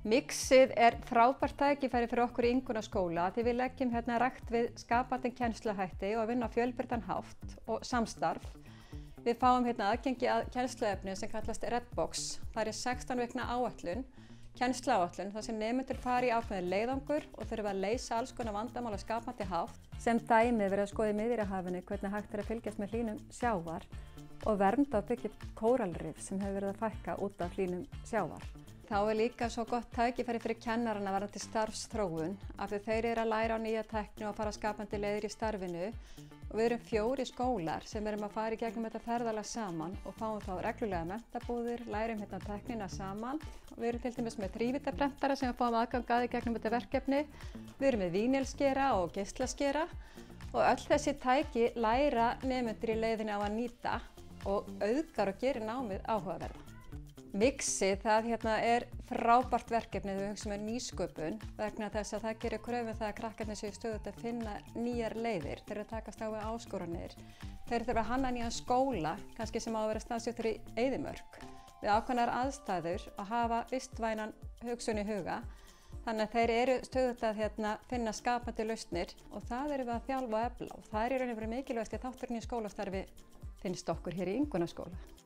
Mixið er frábært tækifæri fyrir okkur í Ingunnarskóla því við leggjum rækt við skapandi kennsluhætti og vinna á fjölbreyttan hátt og samstarf. Við fáum aðgengi að kennsluefni sem kallast Redbox. Það er 16 vikna áætlun, kennsluáætlun, þar sem nemendur fara í ákveðinn leiðangur og þurfa að leysa alls konar vandamál á skapandi hátt. Sem dæmi verið að skoða í Miðjarðarhafinu hvernig hægt er að fylgjast með hlýnun sjávar og vernda og byggja upp kóralrif sem hefur verið að fækka út af hlýnun sjávar. Þá er líka svo gott tækifæri fyrir kennarana varðandi starfsþróun af því þeir eru að læra á nýja tækni og fara skapandi leiðir í starfinu og við erum 4 skólar sem erum að fara í gegnum þetta ferðalag saman og fáum þá reglulega mentabúðir, lærum tæknina saman og við erum til dæmis með þrívíddarprentara sem við fáum aðgang að í gegnum þetta verkefni. Við erum með vínilskera og geislaskera og öll þessi tæki læra nemendur í leiðinni á að nýta og auðgar og gerir námið áhugaverða. Mixið er frábært verkefni þegar við hugsum nýsköpun vegna þess að það gerir kröfu það að krakkarnir séu stöðugt að finna nýjar leiðir. Þeir eru að takast á við áskoranir. Þeir þurfa að hanna nýjan skóla, kannski sem á að vera staðsettur í eyðimörk, við ákveðnar aðstæður og hafa vistvænan hugsun í huga. Þannig að þeir eru stöðugt að finna skapandi lausnir og það erum við að þjálfa og efla og það er í raun og veru mikilvægasti þátturinn í skólastarfi finnst okkur hér í Ingunnarskóla.